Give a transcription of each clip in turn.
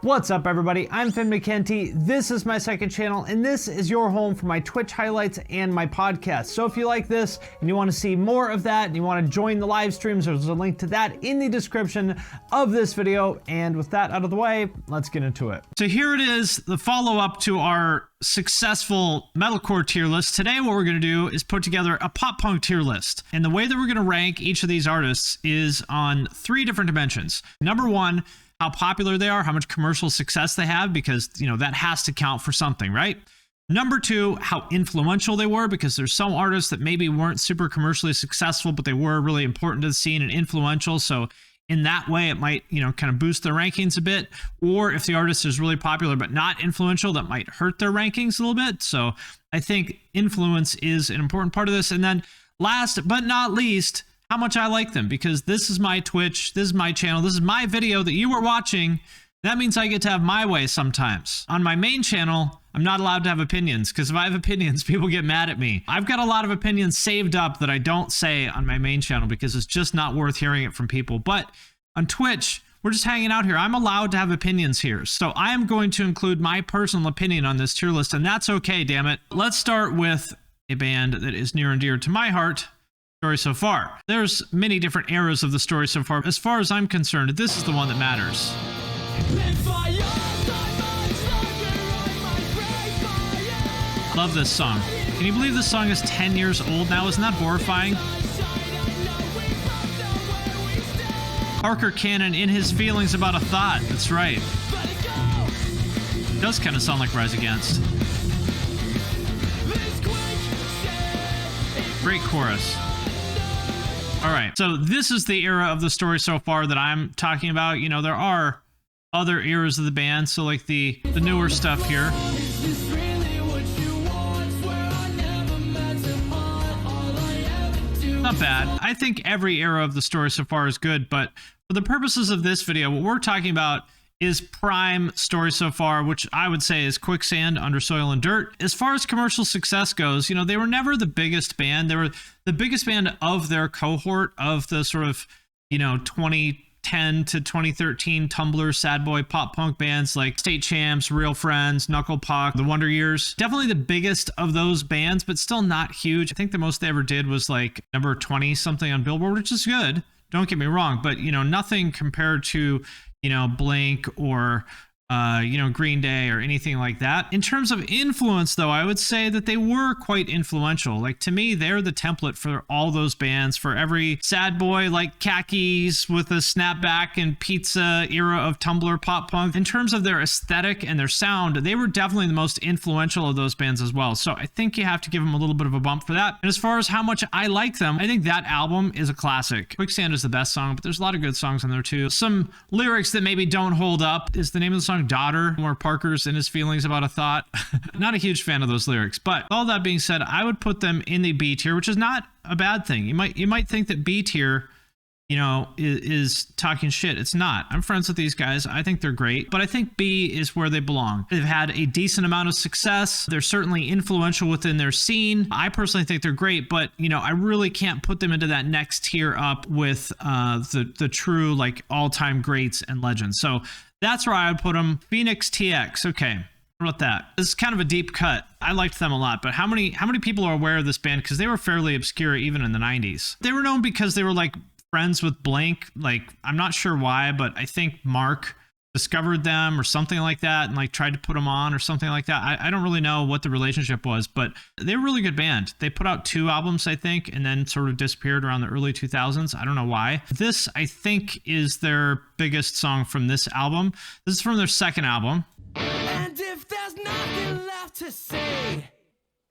What's up everybody, I'm Mckenty, this is my second channel, and this is your home for my Twitch highlights and my podcast. So if you like this and you want to see more of that and you want to join the live streams, there's a link to that in the description of this video. And with that out of the way, let's get into it. So here it is, the follow-up to our successful metalcore tier list. Today what we're going to do is put together a pop punk tier list. And the way that we're going to rank each of these artists is on three different dimensions. Number one, how popular they are, how much commercial success they have, because, you know, that has to count for something, right? Number two, how influential they were, because there's some artists that maybe weren't super commercially successful, but they were really important to the scene and influential. So in that way, it might, you know, kind of boost their rankings a bit. Or if the artist is really popular but not influential, that might hurt their rankings a little bit. So I think influence is an important part of this. And then last but not least, how much I like them, because this is my Twitch, this is my channel, this is my video that you were watching. That means I get to have my way sometimes. On my main channel, I'm not allowed to have opinions, because if I have opinions, people get mad at me. I've got a lot of opinions saved up that I don't say on my main channel because it's just not worth hearing it from people. But on Twitch, we're just hanging out here. I'm allowed to have opinions here. So I am going to include my personal opinion on this tier list, and that's okay, damn it. Let's start with a band that is near and dear to my heart. Story so far. There's many different eras of the story so far. As far as I'm concerned, this is the one that matters. Love this song. Can you believe this song is 10 years old now? Isn't that horrifying? Parker Cannon in his feelings about a thought. That's right. It does kind of sound like Rise Against. Great chorus. All right, so this is the era of the story so far that I'm talking about. You know, there are other eras of the band, so like the newer stuff here. Not bad. I think every era of the story so far is good, but for the purposes of this video, what we're talking about is prime story so far, which I would say is Quicksand, Under Soil and Dirt. As far as commercial success goes, you know, they were never the biggest band. They were the biggest band of their cohort of the sort of, you know, 2010 to 2013 Tumblr sad boy pop punk bands like State Champs, Real Friends, Knuckle Puck, The Wonder Years. Definitely the biggest of those bands, but still not huge. I think the most they ever did was like number 20 something on Billboard, which is good. Don't get me wrong, but, you know, nothing compared to, you know, Blink or, you know, Green Day or anything like that. In terms of influence, though, I would say that they were quite influential. Like, to me, they're the template for all those bands, for every sad boy like Khakis with a snapback and pizza era of Tumblr pop punk. In terms of their aesthetic and their sound, they were definitely the most influential of those bands as well. So I think you have to give them a little bit of a bump for that. And as far as how much I like them, I think that album is a classic. Quicksand is the best song, but there's a lot of good songs on there too. Some lyrics that maybe don't hold up is the name of the song Daughter, where Parker's in his feelings about a thought. Not a huge fan of those lyrics, but all that being said, I would put them in the B tier, which is not a bad thing. You might think that B tier, you know, is talking shit. It's not. I'm friends with these guys. I think they're great, but I think B is where they belong. They've had a decent amount of success. They're certainly influential within their scene. I personally think they're great, but, you know, I really can't put them into that next tier up with the true, like, all-time greats and legends. So that's where I would put them. Fenix TX. Okay. What about that? This is kind of a deep cut. I liked them a lot, but how many people are aware of this band? Because they were fairly obscure even in the 90s. They were known because they were like friends with Blink. Like, I'm not sure why, but I think Mark discovered them or something like that and like tried to put them on or something like that. I don't really know what the relationship was, but they were a really good band. They put out 2 albums, I think, and then sort of disappeared around the early 2000s. I don't know why. This, I think, is their biggest song from this album. This is from their second album. And if there's nothing left to say,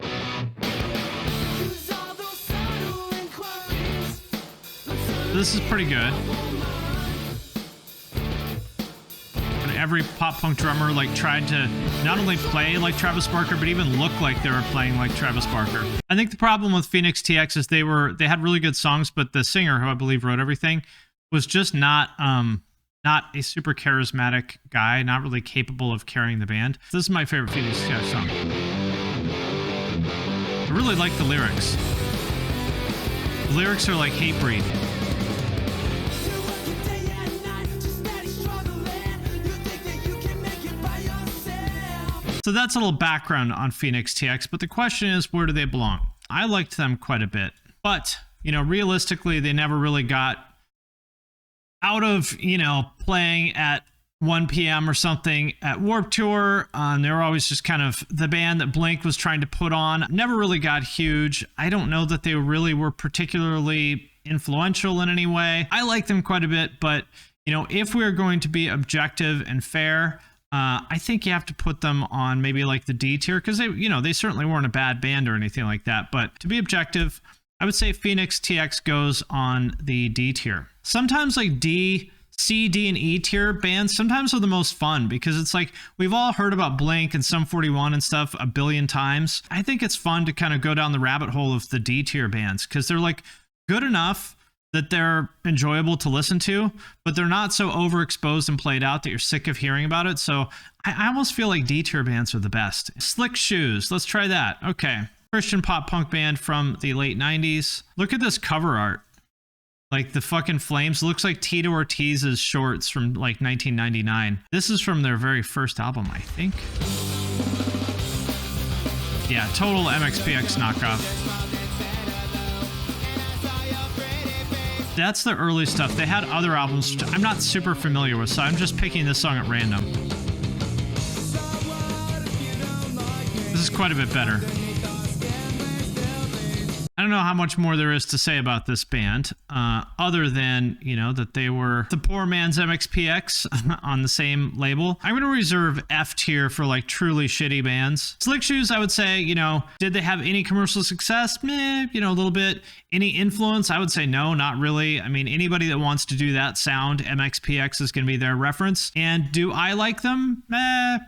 use all those subtle inquiries. This is pretty good. Every pop punk drummer like tried to not only play like Travis Barker, but even look like they were playing like Travis Barker. I think the problem with Fenix TX is they had really good songs, but the singer, who I believe wrote everything, was just not a super charismatic guy, not really capable of carrying the band. This is my favorite Fenix TX song. I really like the lyrics. The lyrics are like Hatebreed. So that's a little background on Fenix TX, but the question is, where do they belong? I liked them quite a bit, but, you know, realistically, they never really got out of, you know, playing at 1 p.m. or something at Warped Tour. They were always just kind of the band that Blink was trying to put on. Never really got huge. I don't know that they really were particularly influential in any way. I like them quite a bit, but, you know, if we're going to be objective and fair, I think you have to put them on maybe like the D tier, because they, you know, they certainly weren't a bad band or anything like that. But to be objective, I would say Fenix TX goes on the D tier. Sometimes like D, C, D, and E tier bands sometimes are the most fun, because it's like we've all heard about Blink and Sum 41 and stuff a billion times. I think it's fun to kind of go down the rabbit hole of the D tier bands, because they're like good enough that they're enjoyable to listen to, but they're not so overexposed and played out that you're sick of hearing about it. So I almost feel like D tier bands are the best. Slick Shoes, let's try that. Okay, Christian pop punk band from the late 90s. Look at this cover art. Like the fucking flames. Looks like Tito Ortiz's shorts from like 1999. This is from their very first album, I think. Yeah, total MxPx knockoff. That's the early stuff. They had other albums which I'm not super familiar with, so I'm just picking this song at random. This is quite a bit better. I don't know how much more there is to say about this band, other than, you know, that they were the poor man's MxPx on the same label. I'm going to reserve F tier for like truly shitty bands. Slick Shoes, I would say, you know, did they have any commercial success? Meh, you know, a little bit. Any influence? I would say no, not really. I mean, anybody that wants to do that sound, MxPx is going to be their reference. And do I like them? Meh.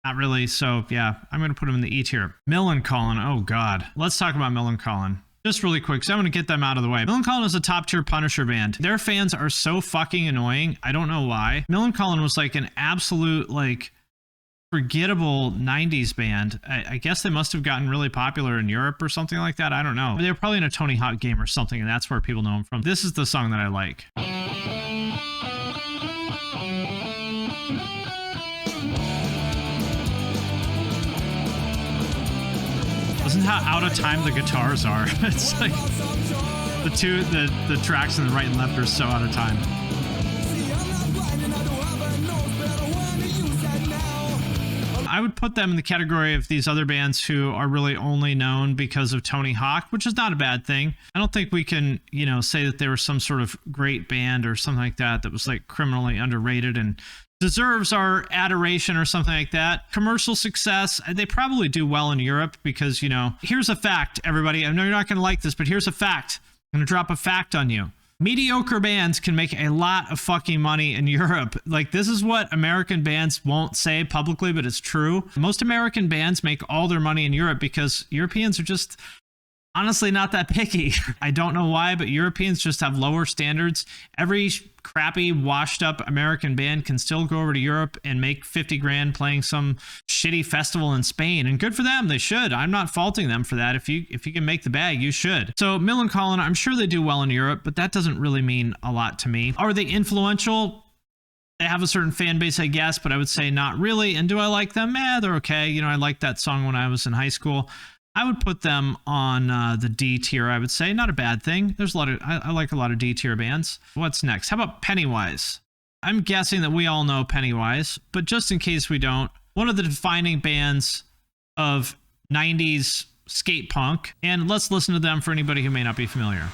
Not really, so yeah, I'm going to put them in the E tier. Millencolin, oh god. Let's talk about Millencolin. Just really quick, so I'm going to get them out of the way. Millencolin is a top tier Punisher band. Their fans are so fucking annoying. I don't know why. Millencolin was like an absolute, like, forgettable 90s band. I guess they must have gotten really popular in Europe or something like that. I don't know. They were probably in a Tony Hawk game or something, and that's where people know them from. This is the song that I like. Listen how out of time the guitars are. It's like the tracks on the right and left are so out of time. I would put them in the category of these other bands who are really only known because of Tony Hawk, which is not a bad thing. I don't think we can, you know, say that they were some sort of great band or something like that was like criminally underrated and deserves our adoration or something like that. Commercial success, they probably do well in Europe because, you know, here's a fact, everybody. I know you're not going to like this, but here's a fact. I'm going to drop a fact on you. Mediocre bands can make a lot of fucking money in Europe. Like, this is what American bands won't say publicly, but it's true. Most American bands make all their money in Europe because Europeans are just honestly not that picky. I don't know why, but Europeans just have lower standards. Every crappy, washed up American band can still go over to Europe and make 50 grand playing some shitty festival in Spain. And good for them. They should. I'm not faulting them for that. If you can make the bag, you should. So Millencolin, I'm sure they do well in Europe, but that doesn't really mean a lot to me. Are they influential? They have a certain fan base, I guess, but I would say not really. And do I like them? They're okay. You know, I liked that song when I was in high school. I would put them on the D tier, I would say. Not a bad thing. There's a lot of, I like a lot of D tier bands. What's next? How about Pennywise? I'm guessing that we all know Pennywise, but just in case we don't, one of the defining bands of 90s skate punk. And let's listen to them for anybody who may not be familiar.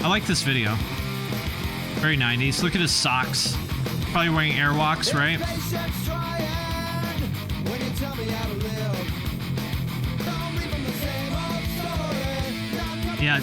I like this video. Very 90s. Look at his socks. Probably wearing Airwalks, right? Yeah.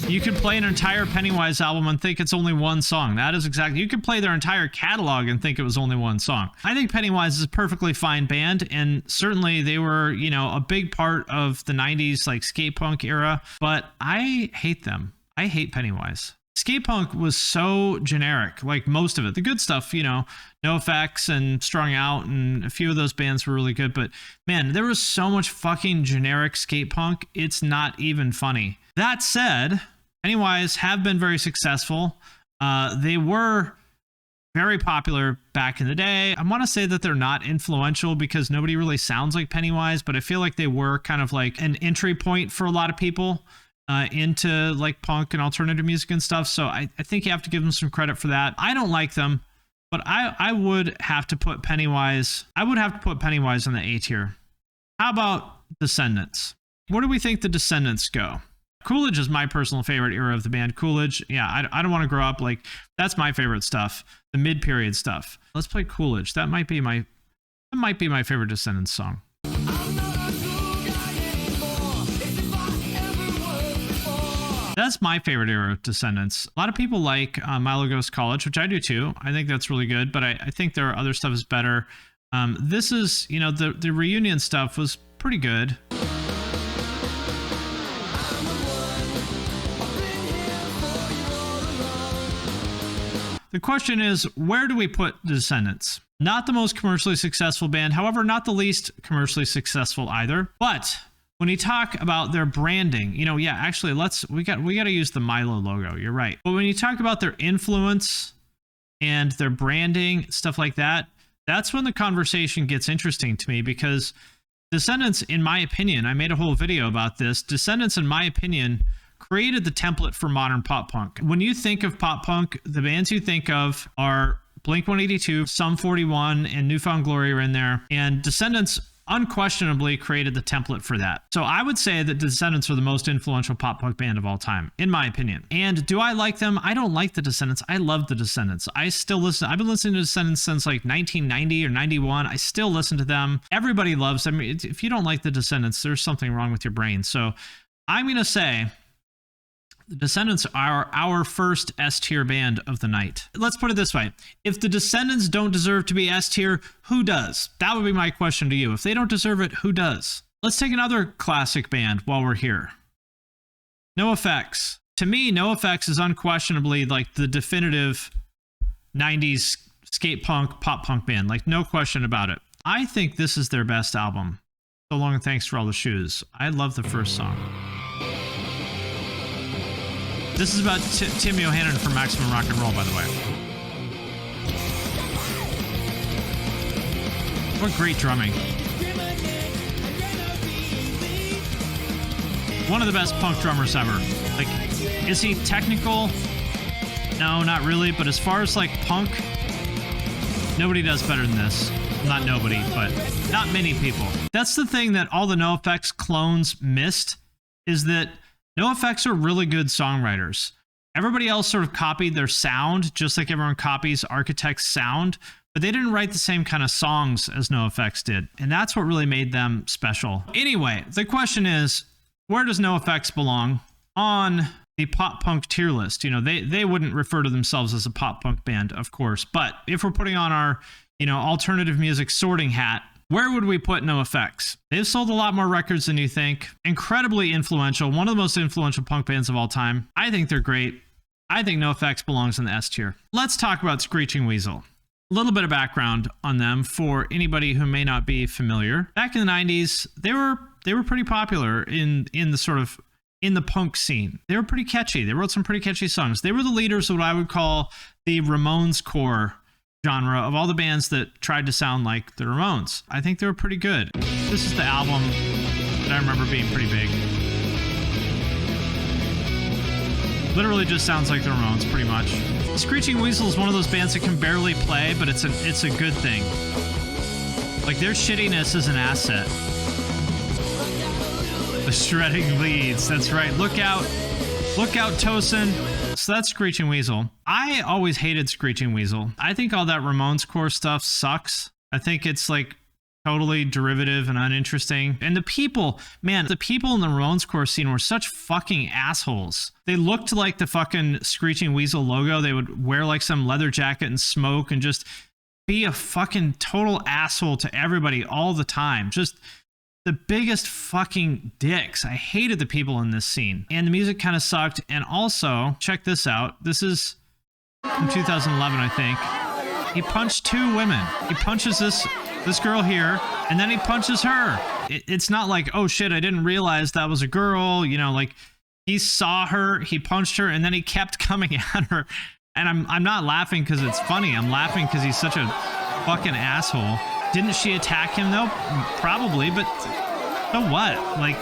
You could play an entire Pennywise album and think it's only one song. That is exactly. You could play their entire catalog and think it was only one song. I think Pennywise is a perfectly fine band, and certainly they were, you know, a big part of the 90s like skate punk era, but I hate them. I hate Pennywise. Skate punk was so generic, like most of it. The good stuff, you know, NOFX and Strung Out and a few of those bands were really good, but man, there was so much fucking generic skate punk, it's not even funny. That said, Pennywise have been very successful. They were very popular back in the day. I want to say that they're not influential because nobody really sounds like Pennywise, but I feel like they were kind of like an entry point for a lot of people into like punk and alternative music and stuff. So I think you have to give them some credit for that. I don't like them, but I would have to put Pennywise. I would have to put Pennywise on the A tier. How about Descendents? Where do we think the Descendants go? Coolidge is my personal favorite era of the band. Coolidge, yeah, I don't want to grow up. Like, that's my favorite stuff, the mid-period stuff. Let's play Coolidge. That might be my favorite Descendants song. That's my favorite era of Descendants. A lot of people like Milo Goes College, which I do too. I think that's really good, but I think there are other stuff is better. This is, you know, the reunion stuff was pretty good. The question is, where do we put the Descendants? Not the most commercially successful band, however, not the least commercially successful either. But when you talk about their branding, you know, yeah, actually, we got to use the Milo logo. You're right. But when you talk about their influence and their branding, stuff like that, that's when the conversation gets interesting to me, because Descendants, in my opinion, I made a whole video about this. Descendants, in my opinion, created the template for modern pop punk. When you think of pop punk, the bands you think of are Blink-182, Sum 41, and New Found Glory are in there. And Descendants unquestionably created the template for that. So I would say that Descendants are the most influential pop punk band of all time, in my opinion. And do I like them? I don't like the Descendants. I love the Descendants. I still listen. I've been listening to Descendants since like 1990 or 91. I still listen to them. Everybody loves them. If you don't like the Descendants, there's something wrong with your brain. So I'm going to say the Descendants are our first S tier band of the night. Let's put it this way. If the Descendants don't deserve to be S tier, who does? That would be my question to you. If they don't deserve it, who does? Let's take another classic band while we're here. NOFX. To me, NOFX is unquestionably like the definitive 90s skate punk, pop punk band. Like, no question about it. I think this is their best album. So Long and Thanks for All the Shoes. I love the first song. This is about Tim Yohannan from Maximum Rock and Roll, by the way. What great drumming. One of the best punk drummers ever. Like, is he technical? No, not really. But as far as like punk, nobody does better than this. Not nobody, but not many people. That's the thing that all the NOFX clones missed, is that NOFX are really good songwriters. Everybody else sort of copied their sound, just like everyone copies Architect's sound, but they didn't write the same kind of songs as NOFX did. And that's what really made them special. Anyway, the question is, where does NOFX belong on the pop punk tier list? You know, they wouldn't refer to themselves as a pop punk band, of course, but if we're putting on our, you know, alternative music sorting hat, where would we put NOFX? They've sold a lot more records than you think. Incredibly influential. One of the most influential punk bands of all time. I think they're great. I think NOFX belongs in the S tier. Let's talk about Screeching Weasel. A little bit of background on them for anybody who may not be familiar. Back in the 90s, they were pretty popular in the sort of in the punk scene. They were pretty catchy. They wrote some pretty catchy songs. They were the leaders of what I would call the Ramones core genre of all the bands that tried to sound like the Ramones. I think they were pretty good. This is the album that I remember being pretty big. Literally just sounds like the Ramones, pretty much. Screeching Weasel is one of those bands that can barely play, but it's a good thing. Like, their shittiness is an asset. The shredding leads, that's right. Look out, Tosin. So that's Screeching Weasel. I always hated Screeching Weasel. I think all that Ramones core stuff sucks. I think it's like totally derivative and uninteresting. And the people, man, the people in the Ramones core scene were such fucking assholes. They looked like the fucking Screeching Weasel logo. They would wear like some leather jacket and smoke and just be a fucking total asshole to everybody all the time. Just the biggest fucking dicks. I hated the people in this scene. And the music kind of sucked. And also, check this out. This is from 2011, I think. He punched two women. He punches this girl here, and then he punches her. It's not like, oh shit, I didn't realize that was a girl. You know, like, he saw her, he punched her, and then he kept coming at her. And I'm not laughing because it's funny. I'm laughing because he's such a fucking asshole. Didn't she attack him though? Probably, but so what? Like,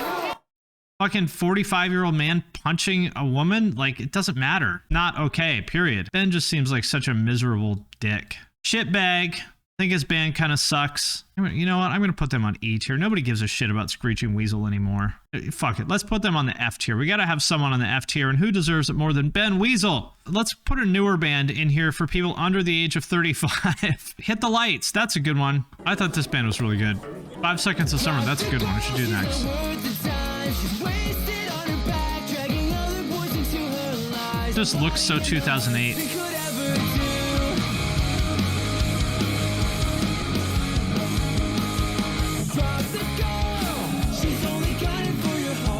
fucking 45-year-old man punching a woman? Like, it doesn't matter. Not okay, period. Ben just seems like such a miserable dick. Shitbag. I think his band kind of sucks. You know what? I'm going to put them on E tier. Nobody gives a shit about Screeching Weasel anymore. Fuck it. Let's put them on the F tier. We got to have someone on the F tier, and who deserves it more than Ben Weasel? Let's put a newer band in here for people under the age of 35. Hit the Lights. That's a good one. I thought this band was really good. 5 Seconds of Summer. That's a good one. We should do next. Just looks so 2008.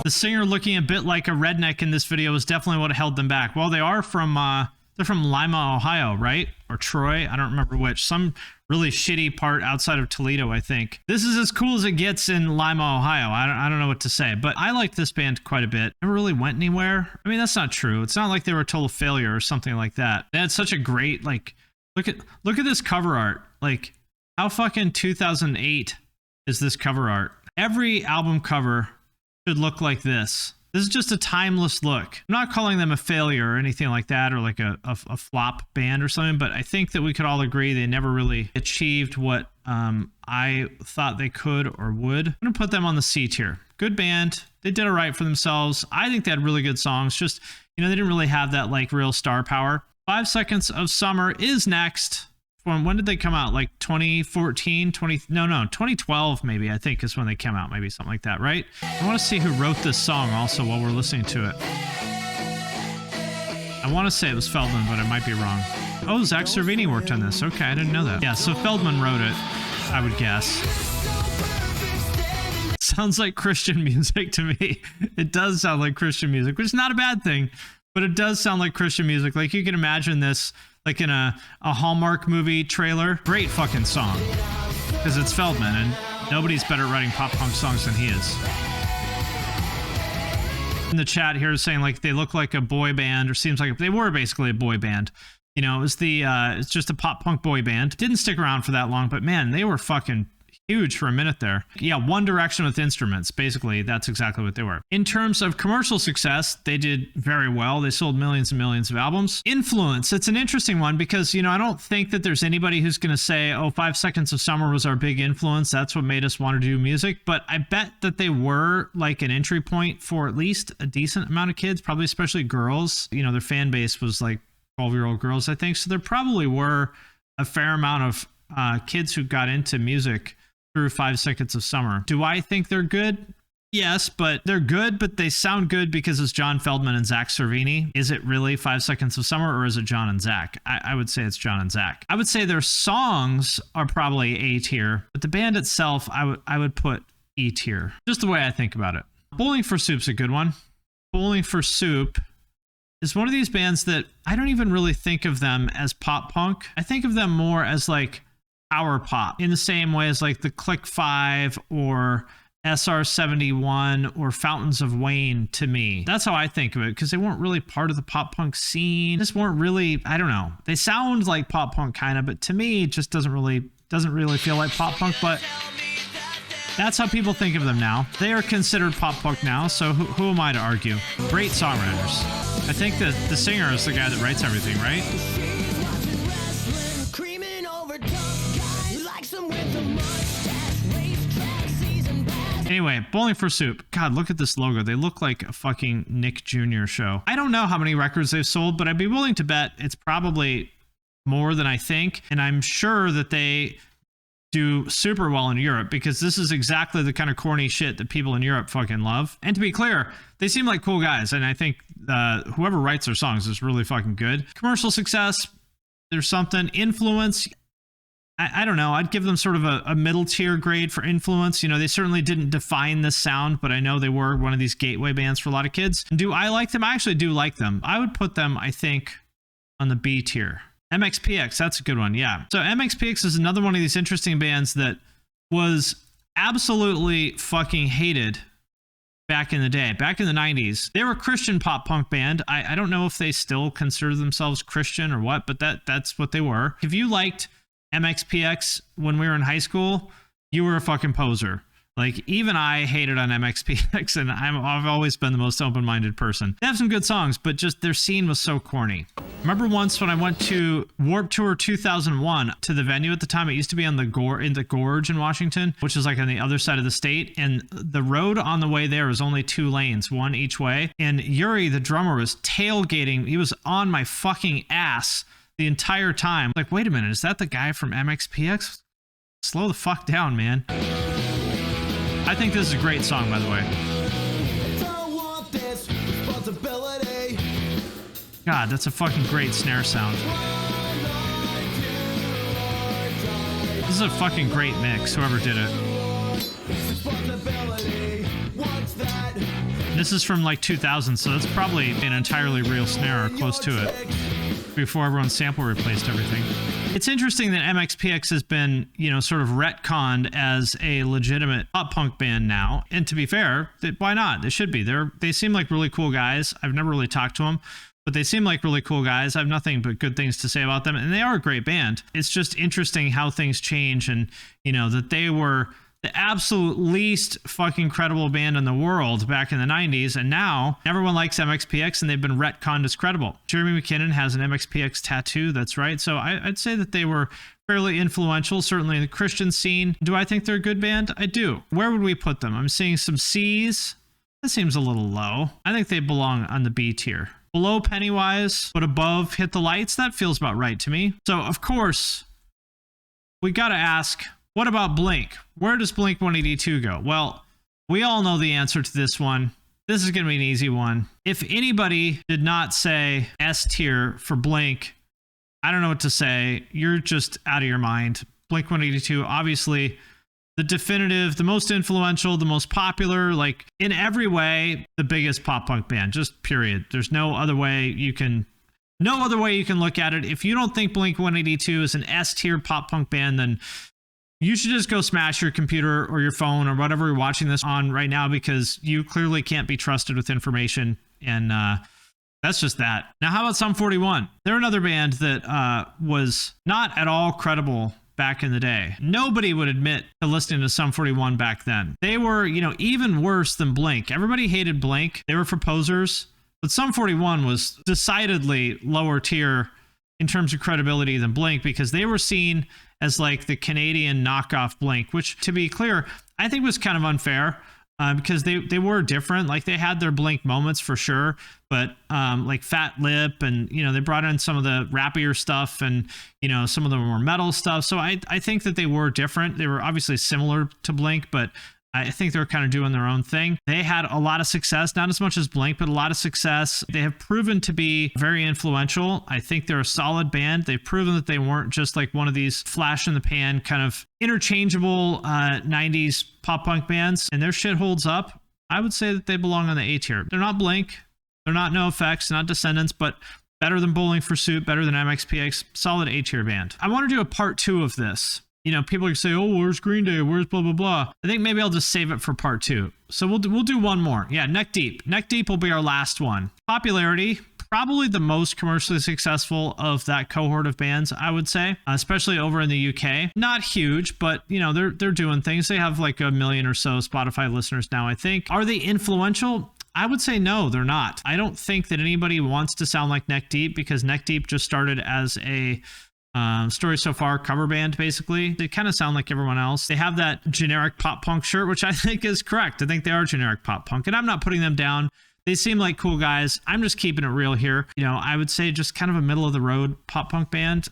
The singer looking a bit like a redneck in this video is definitely what held them back. Well, they are from they're from Lima, Ohio, right? Or Troy, I don't remember which. Some really shitty part outside of Toledo, I think. This is as cool as it gets in Lima, Ohio. I don't know what to say, but I liked this band quite a bit. Never really went anywhere. I mean, that's not true. It's not like they were a total failure or something like that. They had such a great, like, look at this cover art. Like, how fucking 2008 is this cover art? Every album cover should look like this. This is just a timeless look. I'm not calling them a failure or anything like that, or like a flop band or something, but I think that we could all agree they never really achieved what I thought they could or would. I'm gonna put them on the C tier. Good band. They did all right for themselves. I think they had really good songs. Just, you know, they didn't really have that like real star power. 5 Seconds of Summer is next. When did they come out? Like 2014, 2012 maybe, I think is when they came out. Maybe something like that, right? I want to see who wrote this song also while we're listening to it. I want to say it was Feldman, but I might be wrong. Oh, Zach Cervini worked on this. Okay, I didn't know that. Yeah, so Feldman wrote it, I would guess. Sounds like Christian music to me. It does sound like Christian music, which is not a bad thing, but it does sound like Christian music. Like, you can imagine this like in a Hallmark movie trailer. Great fucking song, because it's Feldman, and nobody's better at writing pop punk songs than he is. In the chat here is saying like they look like a boy band, or seems like they were basically a boy band. You know, it was it's just a pop punk boy band. Didn't stick around for that long, but man, they were fucking huge for a minute there. Yeah, One Direction with instruments. Basically, that's exactly what they were. In terms of commercial success, they did very well. They sold millions and millions of albums. Influence. It's an interesting one because, you know, I don't think that there's anybody who's going to say, oh, 5 Seconds of Summer was our big influence. That's what made us want to do music. But I bet that they were like an entry point for at least a decent amount of kids, probably especially girls. You know, their fan base was like 12-year-old girls, I think. So there probably were a fair amount of kids who got into music through 5 Seconds of Summer. Do I think they're good? Yes, but they're good, but they sound good because it's John Feldman and Zach Cervini. Is it really 5 Seconds of Summer, or is it John and Zach? I would say it's John and Zach. I would say their songs are probably A tier, but the band itself, I would put E tier. Just the way I think about it. Bowling for Soup's a good one. Bowling for Soup is one of these bands that I don't even really think of them as pop punk. I think of them more as like power pop, in the same way as like the Click 5 or SR71 or Fountains of Wayne to me. That's how I think of it, because they weren't really part of the pop punk scene. Just weren't really, I don't know. They sound like pop punk kind of, but to me it just doesn't really feel like pop punk, but that's how people think of them now. They are considered pop punk now, so who am I to argue? Great songwriters. I think that the singer is the guy that writes everything, right? Anyway, Bowling for Soup. God, look at this logo. They look like a fucking Nick Jr. show. I don't know how many records they've sold, but I'd be willing to bet it's probably more than I think. And I'm sure that they do super well in Europe, because this is exactly the kind of corny shit that people in Europe fucking love. And to be clear, they seem like cool guys. And I think whoever writes their songs is really fucking good. Commercial success, there's something. Influence, I don't know. I'd give them sort of a middle tier grade for influence. You know, they certainly didn't define this sound, but I know they were one of these gateway bands for a lot of kids. Do I like them? I actually do like them. I would put them, I think, on the B tier. MxPx, that's a good one. Yeah. So MxPx is another one of these interesting bands that was absolutely fucking hated back in the day, back in the 90s. They were a Christian pop punk band. I don't know if they still consider themselves Christian or what, but that's what they were. If you liked MxPx when we were in high school, you were a fucking poser. Like, even I hated on MxPx, and I've always been the most open-minded person. They have some good songs, but just their scene was so corny. Remember once when I went to Warped Tour 2001 to the venue at the time, it used to be on the Gorge in Washington, which is like on the other side of the state, and the road on the way there was only 2 lanes, one each way, and Yuri, the drummer, was tailgating. He was on my fucking ass the entire time. Like, wait a minute, is that the guy from MxPx? Slow the fuck down, man. I think this is a great song, by the way. God, that's a fucking great snare sound. This is a fucking great mix, whoever did it. This is from like 2000, so that's probably an entirely real snare or close to it, before everyone's sample replaced everything. It's interesting that MxPx has been, you know, sort of retconned as a legitimate pop punk band now. And to be fair, why not? They should be. They seem like really cool guys. I've never really talked to them, but they seem like really cool guys. I have nothing but good things to say about them, and they are a great band. It's just interesting how things change, and, you know, that they were the absolute least fucking credible band in the world back in the 90s, and now everyone likes MxPx and they've been retconned as credible. Jeremy McKinnon has an MxPx tattoo, that's right. So I'd say that they were fairly influential, certainly in the Christian scene. Do I think they're a good band? I do. Where would we put them? I'm seeing some C's. That seems a little low. I think they belong on the B tier. Below Pennywise, but above Hit the Lights? That feels about right to me. So, of course, we gotta ask, what about Blink? Where does Blink 182 go? Well, we all know the answer to this one. This is going to be an easy one. If anybody did not say S tier for Blink, I don't know what to say. You're just out of your mind. Blink 182, obviously the definitive, the most influential, the most popular, like in every way, the biggest pop punk band, just period. There's no other way you can look at it. If you don't think Blink 182 is an S tier pop punk band, then you should just go smash your computer or your phone or whatever you're watching this on right now, because you clearly can't be trusted with information. And that's just that. Now, how about Sum 41? They're another band that was not at all credible back in the day. Nobody would admit to listening to Sum 41 back then. They were, you know, even worse than Blink. Everybody hated Blink. They were for posers. But Sum 41 was decidedly lower tier in terms of credibility than Blink, because they were seen as like the Canadian knockoff Blink, which, to be clear, I think was kind of unfair, because they were different. Like, they had their Blink moments for sure, but like Fat Lip, and, you know, they brought in some of the rappier stuff, and, you know, some of the more metal stuff. So I think that they were different. They were obviously similar to Blink, but I think they're kind of doing their own thing. They had a lot of success, not as much as Blink, but a lot of success. They have proven to be very influential. I think they're a solid band. They've proven that they weren't just like one of these flash in the pan kind of interchangeable 90s pop punk bands, and their shit holds up. I would say that they belong on the A tier. They're not Blink. They're not NOFX, not Descendents, but better than Bowling for Soup, better than MxPx, solid A tier band. I want to do a part 2 of this. You know, people can say, oh, where's Green Day? Where's blah, blah, blah. I think maybe I'll just save it for part 2. So we'll do one more. Yeah, Neck Deep. Neck Deep will be our last one. Popularity, probably the most commercially successful of that cohort of bands, I would say, especially over in the UK. Not huge, but, you know, they're doing things. They have like 1 million or so Spotify listeners now, I think. Are they influential? I would say no, they're not. I don't think that anybody wants to sound like Neck Deep, because Neck Deep just started as a Story So Far cover band, basically. They kind of sound like everyone else. They have that generic pop punk shirt, which I think is correct. I think they are generic pop punk, and I'm not putting them down. They seem like cool guys. I'm just keeping it real here. You know, I would say just kind of a middle of the road pop punk band.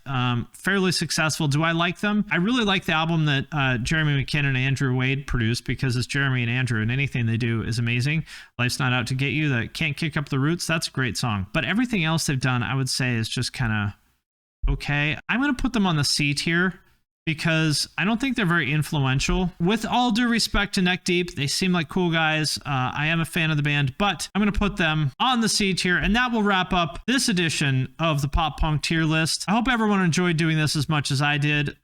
Fairly successful. Do I like them? I really like the album that Jeremy McKinnon and Andrew Wade produced, because it's Jeremy and Andrew, and anything they do is amazing. Life's Not Out to Get You, that Can't Kick Up the Roots, that's a great song. But everything else they've done, I would say, is just kind of okay. I'm going to put them on the C tier, because I don't think they're very influential. With all due respect to Neck Deep, they seem like cool guys. I am a fan of the band, but I'm going to put them on the C tier, and that will wrap up this edition of the Pop Punk tier list. I hope everyone enjoyed doing this as much as I did.